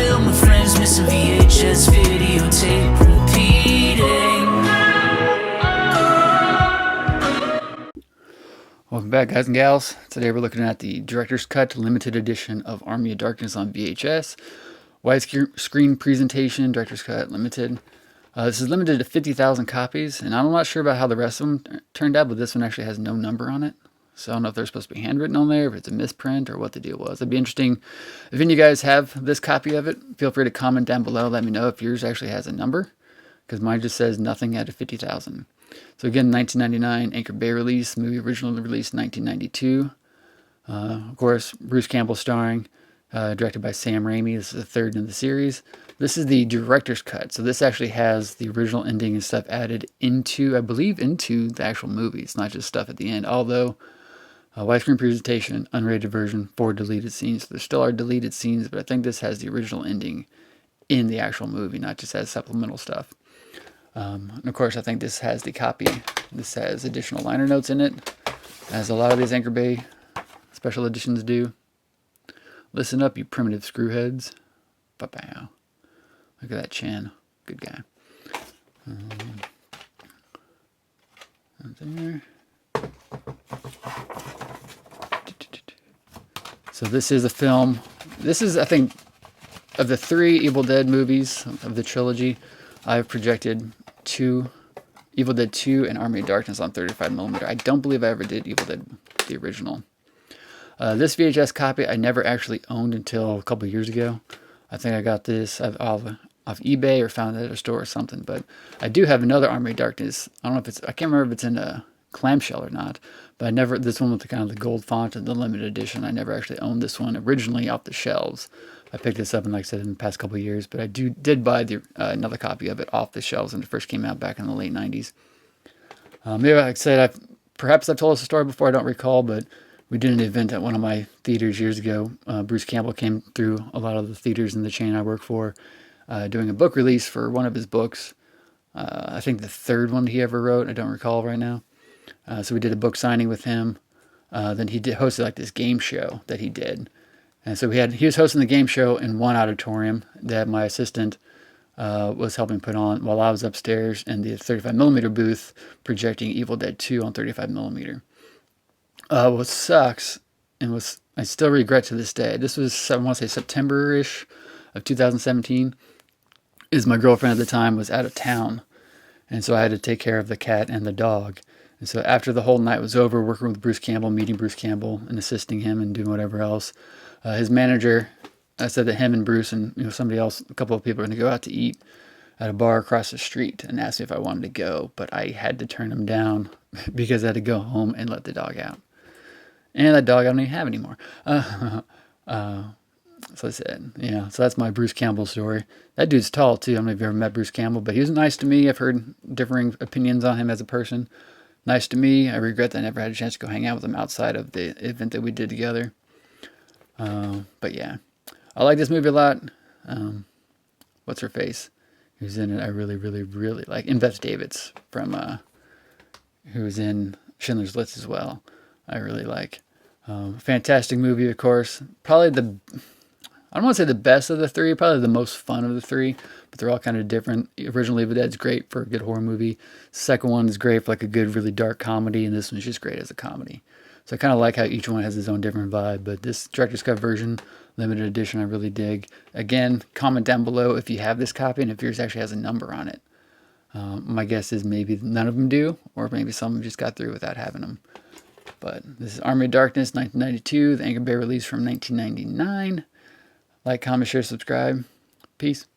film with friends, missing VHS videotape repeating. Welcome back, guys and gals. Today we're looking at the Director's Cut Limited Edition of Army of Darkness on VHS. Widescreen presentation, Director's Cut Limited. This is limited to 50,000 copies, and I'm not sure about how the rest of them turned out, but this one actually has no number on it. So I don't know if they're supposed to be handwritten on there, if it's a misprint, or what the deal was. It'd be interesting. If any of you guys have this copy of it, feel free to comment down below. Let me know if yours actually has a number, because mine just says nothing out of 50,000. So again, 1999 Anchor Bay release, movie originally released 1992. Of course, Bruce Campbell starring, directed by Sam Raimi. This is the third in the series. This is the director's cut, so this actually has the original ending and stuff added into, I believe, into the actual movie. It's not just stuff at the end, although widescreen presentation, unrated version, 4 deleted scenes. So there still are deleted scenes, but I think this has the original ending in the actual movie, not just as supplemental stuff. And of course, I think this has the copy. This has additional liner notes in it, as a lot of these Anchor Bay special editions do. Listen up, you primitive screwheads. Ba-bow. Look at that chin. Good guy. There. So this is a film. This is, I think, of the 3 Evil Dead movies of the trilogy, I've projected 2, Evil Dead 2 and Army of Darkness on 35mm. I don't believe I ever did Evil Dead, the original. This VHS copy I never actually owned until a couple years ago. I think I got this off eBay or found it at a store or something. But I do have another Army of Darkness. I don't know if it's, I can't remember if it's in a clamshell or not. But I never, this one with the kind of the gold font and the limited edition, I never actually owned this one originally off the shelves. I picked this up, and like I said, in the past couple of years. But I did buy the another copy of it off the shelves when it first came out back in the late 90s. Maybe, like I said, perhaps I've told us a story before, I don't recall, but we did an event at one of my theaters years ago. Bruce Campbell came through a lot of the theaters in the chain I work for, doing a book release for one of his books. I think the 3rd one he ever wrote. I don't recall right now. So we did a book signing with him. Then he hosted like this game show that he did. And so he was hosting the game show in one auditorium that my assistant was helping put on while I was upstairs in the 35mm booth projecting Evil Dead 2 on 35mm. What sucks, and I still regret to this day, this was, I want to say, September-ish of 2017, is my girlfriend at the time was out of town, and so I had to take care of the cat and the dog. And so after the whole night was over, working with Bruce Campbell, meeting Bruce Campbell, and assisting him and doing whatever else, his manager said that him and Bruce and somebody else, a couple of people, are going to go out to eat at a bar across the street, and asked me if I wanted to go, but I had to turn him down because I had to go home and let the dog out. And that dog I don't even have anymore. So I said, yeah, so that's my Bruce Campbell story. That dude's tall too. I don't know if you've ever met Bruce Campbell, but he was nice to me. I've heard differing opinions on him as a person. Nice to me. I regret that I never had a chance to go hang out with him outside of the event that we did together. But yeah, I like this movie a lot. What's her face? Who's in it? I really, really, really like. And Beth Davids from who's in Schindler's List as well. I really like. Fantastic movie, of course. Probably I don't want to say the best of the 3, probably the most fun of the 3, but they're all kind of different. Original Evil Dead's great for a good horror movie. Second one is great for like a good, really dark comedy, and this one's just great as a comedy. So I kind of like how each one has its own different vibe, but this director's cut version, limited edition, I really dig. Again, comment down below if you have this copy and if yours actually has a number on it. My guess is maybe none of them do, or maybe some of them just got through without having them. But this is Army of Darkness, 1992, the Anchor Bay release from 1999. Like, comment, share, subscribe. Peace.